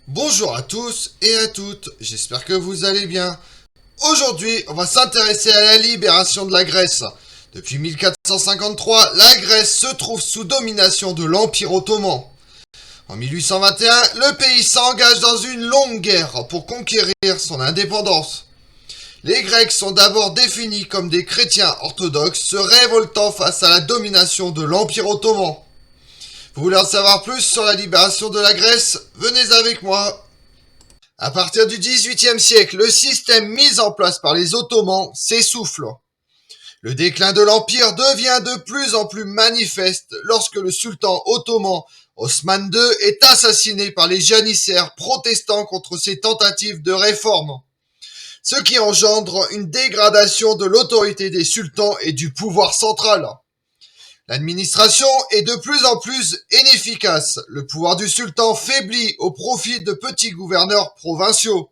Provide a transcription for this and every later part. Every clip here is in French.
Bonjour à tous et à toutes, j'espère que vous allez bien. Aujourd'hui, on va s'intéresser à la libération de la Grèce. Depuis 1453, la Grèce se trouve sous domination de l'Empire ottoman. En 1821, le pays s'engage dans une longue guerre pour conquérir son indépendance. Les Grecs sont d'abord définis comme des chrétiens orthodoxes se révoltant face à la domination de l'Empire ottoman. Vous voulez en savoir plus sur la libération de la Grèce? Venez avec moi. À partir du XVIIIe siècle, le système mis en place par les Ottomans s'essouffle. Le déclin de l'Empire devient de plus en plus manifeste lorsque le sultan ottoman Osman II est assassiné par les janissaires protestant contre ses tentatives de réforme, ce qui engendre une dégradation de l'autorité des sultans et du pouvoir central. L'administration est de plus en plus inefficace. Le pouvoir du sultan faiblit au profit de petits gouverneurs provinciaux.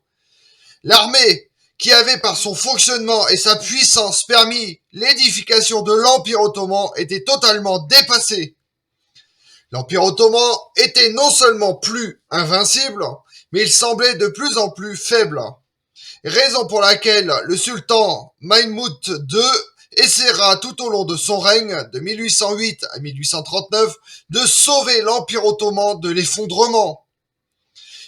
L'armée, qui avait par son fonctionnement et sa puissance permis l'édification de l'Empire ottoman, était totalement dépassée. L'Empire ottoman était non seulement plus invincible, mais il semblait de plus en plus faible. Raison pour laquelle le sultan Mahmoud II essaiera tout au long de son règne, de 1808 à 1839, de sauver l'Empire ottoman de l'effondrement.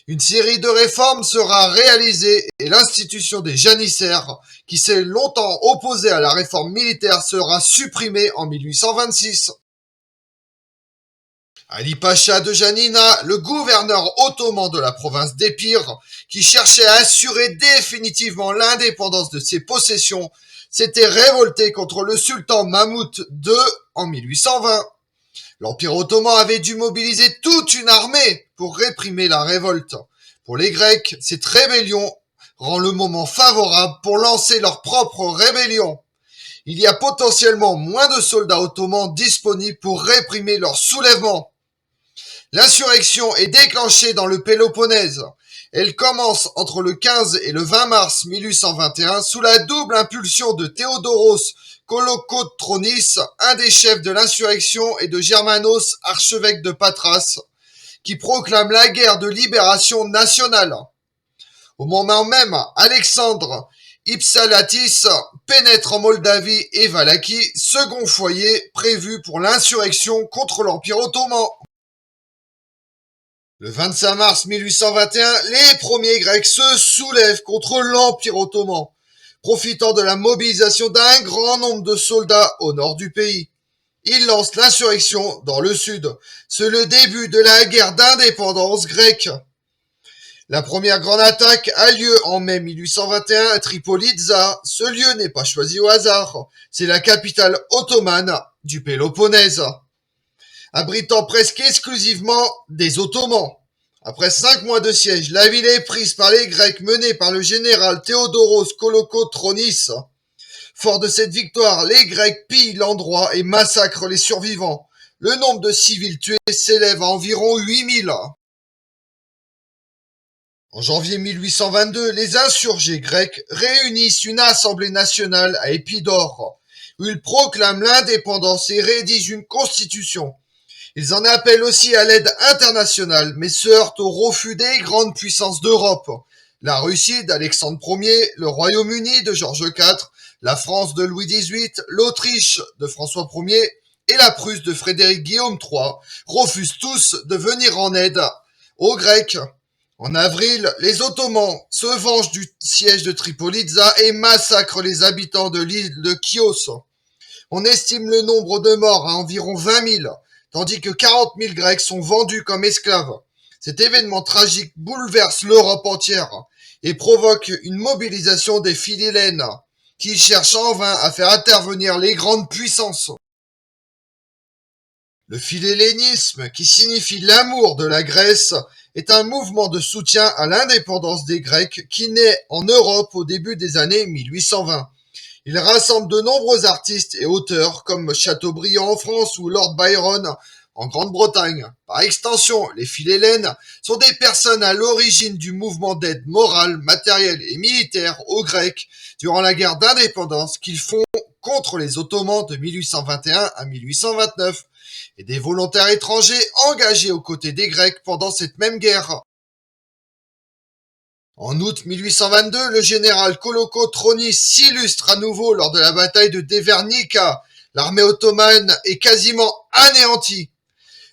Une série de réformes sera réalisée et l'institution des janissaires, qui s'est longtemps opposée à la réforme militaire, sera supprimée en 1826. Ali Pacha de Janina, le gouverneur ottoman de la province d'Épire, qui cherchait à assurer définitivement l'indépendance de ses possessions, s'était révolté contre le sultan Mahmoud II en 1820. L'Empire ottoman avait dû mobiliser toute une armée pour réprimer la révolte. Pour les Grecs, cette rébellion rend le moment favorable pour lancer leur propre rébellion. Il y a potentiellement moins de soldats ottomans disponibles pour réprimer leur soulèvement. L'insurrection est déclenchée dans le Péloponnèse. Elle commence entre le 15 et le 20 mars 1821 sous la double impulsion de Théodoros Kolokotronis, un des chefs de l'insurrection, et de Germanos, archevêque de Patras, qui proclame la guerre de libération nationale. Au moment même, Alexandre Ipsalatis pénètre en Moldavie et Valaquie, second foyer prévu pour l'insurrection contre l'Empire ottoman. Le 25 mars 1821, les premiers Grecs se soulèvent contre l'Empire ottoman, profitant de la mobilisation d'un grand nombre de soldats au nord du pays. Ils lancent l'insurrection dans le sud. C'est le début de la guerre d'indépendance grecque. La première grande attaque a lieu en mai 1821 à Tripolitza. Ce lieu n'est pas choisi au hasard. C'est la capitale ottomane du Péloponnèse, abritant presque exclusivement des Ottomans. Après 5 mois de siège, la ville est prise par les Grecs menés par le général Théodoros Kolokotronis. Fort de cette victoire, les Grecs pillent l'endroit et massacrent les survivants. Le nombre de civils tués s'élève à environ 8000. En janvier 1822, les insurgés grecs réunissent une assemblée nationale à Épidore, où ils proclament l'indépendance et rédigent une constitution. Ils en appellent aussi à l'aide internationale, mais se heurtent au refus des grandes puissances d'Europe. La Russie d'Alexandre Ier, le Royaume-Uni de George IV, la France de Louis XVIII, l'Autriche de François Ier et la Prusse de Frédéric Guillaume III refusent tous de venir en aide aux Grecs. En avril, les Ottomans se vengent du siège de Tripolitza et massacrent les habitants de l'île de Chios. On estime le nombre de morts à environ 20 000, tandis que 40 000 Grecs sont vendus comme esclaves. Cet événement tragique bouleverse l'Europe entière et provoque une mobilisation des Philhellènes, qui cherchent en vain à faire intervenir les grandes puissances. Le philhellénisme, qui signifie l'amour de la Grèce, est un mouvement de soutien à l'indépendance des Grecs qui naît en Europe au début des années 1820. Il rassemble de nombreux artistes et auteurs comme Chateaubriand en France ou Lord Byron en Grande-Bretagne. Par extension, les Philhellènes sont des personnes à l'origine du mouvement d'aide morale, matérielle et militaire aux Grecs durant la guerre d'indépendance qu'ils font contre les Ottomans de 1821 à 1829, et des volontaires étrangers engagés aux côtés des Grecs pendant cette même guerre. En août 1822, le général Kolokotronis s'illustre à nouveau lors de la bataille de Devernica. L'armée ottomane est quasiment anéantie,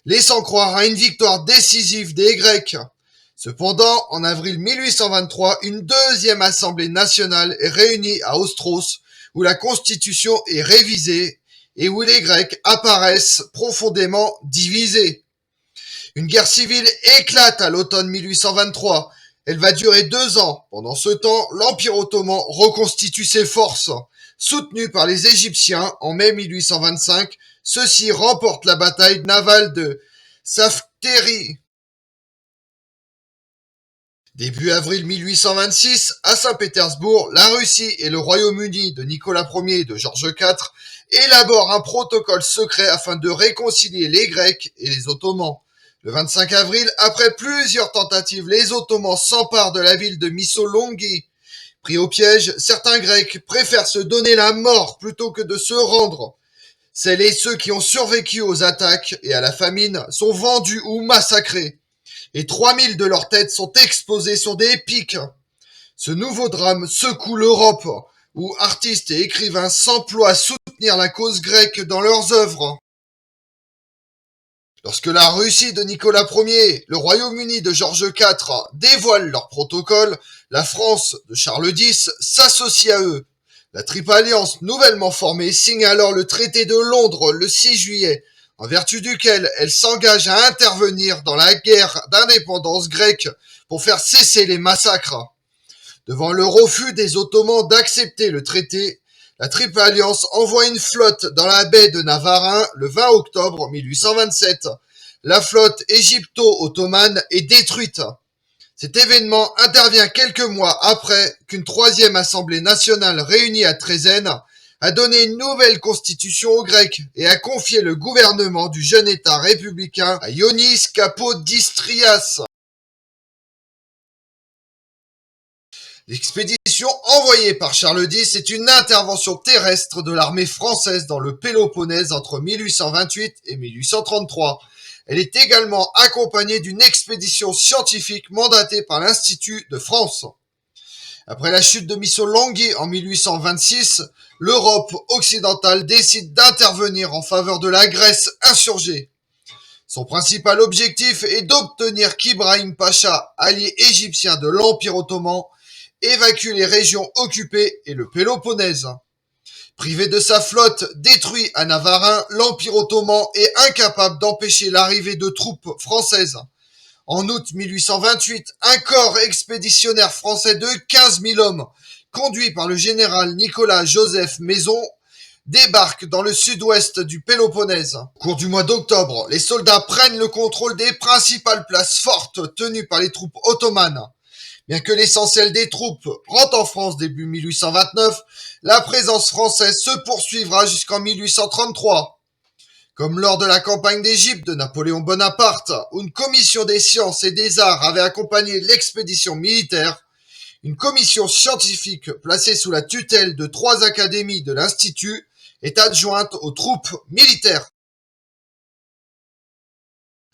laissant croire à une victoire décisive des Grecs. Cependant, en avril 1823, une deuxième assemblée nationale est réunie à Ostros, où la constitution est révisée et où les Grecs apparaissent profondément divisés. Une guerre civile éclate à l'automne 1823. Elle va durer 2 ans. Pendant ce temps, l'Empire ottoman reconstitue ses forces. Soutenu par les Égyptiens en mai 1825, ceux-ci remportent la bataille navale de Saftery. Début avril 1826, à Saint-Pétersbourg, la Russie et le Royaume-Uni de Nicolas Ier et de Georges IV élaborent un protocole secret afin de réconcilier les Grecs et les Ottomans. Le 25 avril, après plusieurs tentatives, les Ottomans s'emparent de la ville de Missolonghi. Pris au piège, certains Grecs préfèrent se donner la mort plutôt que de se rendre. Celles et ceux qui ont survécu aux attaques et à la famine sont vendus ou massacrés. Et 3000 de leurs têtes sont exposées sur des pics. Ce nouveau drame secoue l'Europe, où artistes et écrivains s'emploient à soutenir la cause grecque dans leurs œuvres. Lorsque la Russie de Nicolas Ier, le Royaume-Uni de Georges IV dévoilent leur protocole, la France de Charles X s'associe à eux. La Triple Alliance nouvellement formée signe alors le traité de Londres le 6 juillet, en vertu duquel elle s'engage à intervenir dans la guerre d'indépendance grecque pour faire cesser les massacres. Devant le refus des Ottomans d'accepter le traité, la Triple Alliance envoie une flotte dans la baie de Navarin le 20 octobre 1827. La flotte égypto-ottomane est détruite. Cet événement intervient quelques mois après qu'une troisième assemblée nationale réunie à Trésène a donné une nouvelle constitution aux Grecs et a confié le gouvernement du jeune État républicain à Ioannis Kapodistrias. L'expédition envoyée par Charles X est une intervention terrestre de l'armée française dans le Péloponnèse entre 1828 et 1833. Elle est également accompagnée d'une expédition scientifique mandatée par l'Institut de France. Après la chute de Missolonghi en 1826, l'Europe occidentale décide d'intervenir en faveur de la Grèce insurgée. Son principal objectif est d'obtenir qu'Ibrahim Pacha, allié égyptien de l'Empire ottoman, évacue les régions occupées et le Péloponnèse. Privé de sa flotte, détruit à Navarin, l'Empire ottoman est incapable d'empêcher l'arrivée de troupes françaises. En août 1828, un corps expéditionnaire français de 15 000 hommes, conduit par le général Nicolas-Joseph Maison, débarque dans le sud-ouest du Péloponnèse. Au cours du mois d'octobre, les soldats prennent le contrôle des principales places fortes tenues par les troupes ottomanes. Bien que l'essentiel des troupes rentre en France début 1829, la présence française se poursuivra jusqu'en 1833. Comme lors de la campagne d'Égypte de Napoléon Bonaparte, où une commission des sciences et des arts avait accompagné l'expédition militaire, une commission scientifique placée sous la tutelle de 3 académies de l'Institut est adjointe aux troupes militaires.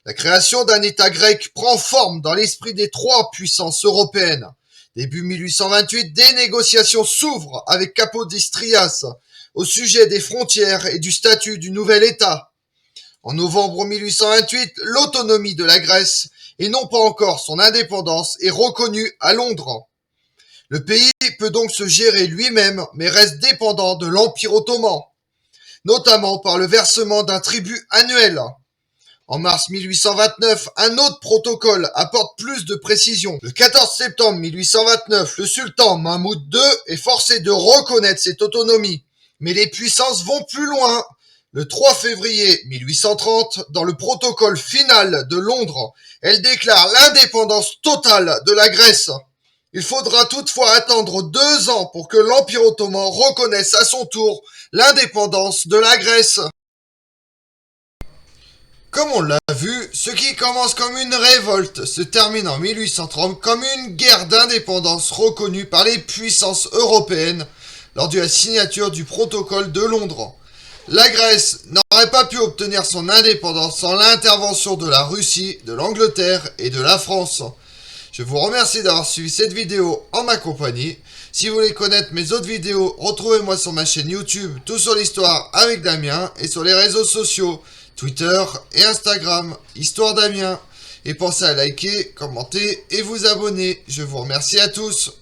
La création d'un État grec prend forme dans l'esprit des 3 puissances européennes. Début 1828, des négociations s'ouvrent avec Kapodistrias au sujet des frontières et du statut du nouvel État. En novembre 1828, l'autonomie de la Grèce, et non pas encore son indépendance, est reconnue à Londres. Le pays peut donc se gérer lui-même, mais reste dépendant de l'Empire ottoman, notamment par le versement d'un tribut annuel. En mars 1829, un autre protocole apporte plus de précision. Le 14 septembre 1829, le sultan Mahmoud II est forcé de reconnaître cette autonomie. Mais les puissances vont plus loin. Le 3 février 1830, dans le protocole final de Londres, elle déclare l'indépendance totale de la Grèce. Il faudra toutefois attendre 2 ans pour que l'Empire ottoman reconnaisse à son tour l'indépendance de la Grèce. Comme on l'a vu, ce qui commence comme une révolte se termine en 1830 comme une guerre d'indépendance reconnue par les puissances européennes lors de la signature du protocole de Londres. La Grèce n'aurait pas pu obtenir son indépendance sans l'intervention de la Russie, de l'Angleterre et de la France. Je vous remercie d'avoir suivi cette vidéo en ma compagnie. Si vous voulez connaître mes autres vidéos, retrouvez-moi sur ma chaîne YouTube, Tout sur l'Histoire avec Damien, et sur les réseaux sociaux, Twitter et Instagram, Histoire Damien. Et pensez à liker, commenter et vous abonner. Je vous remercie à tous.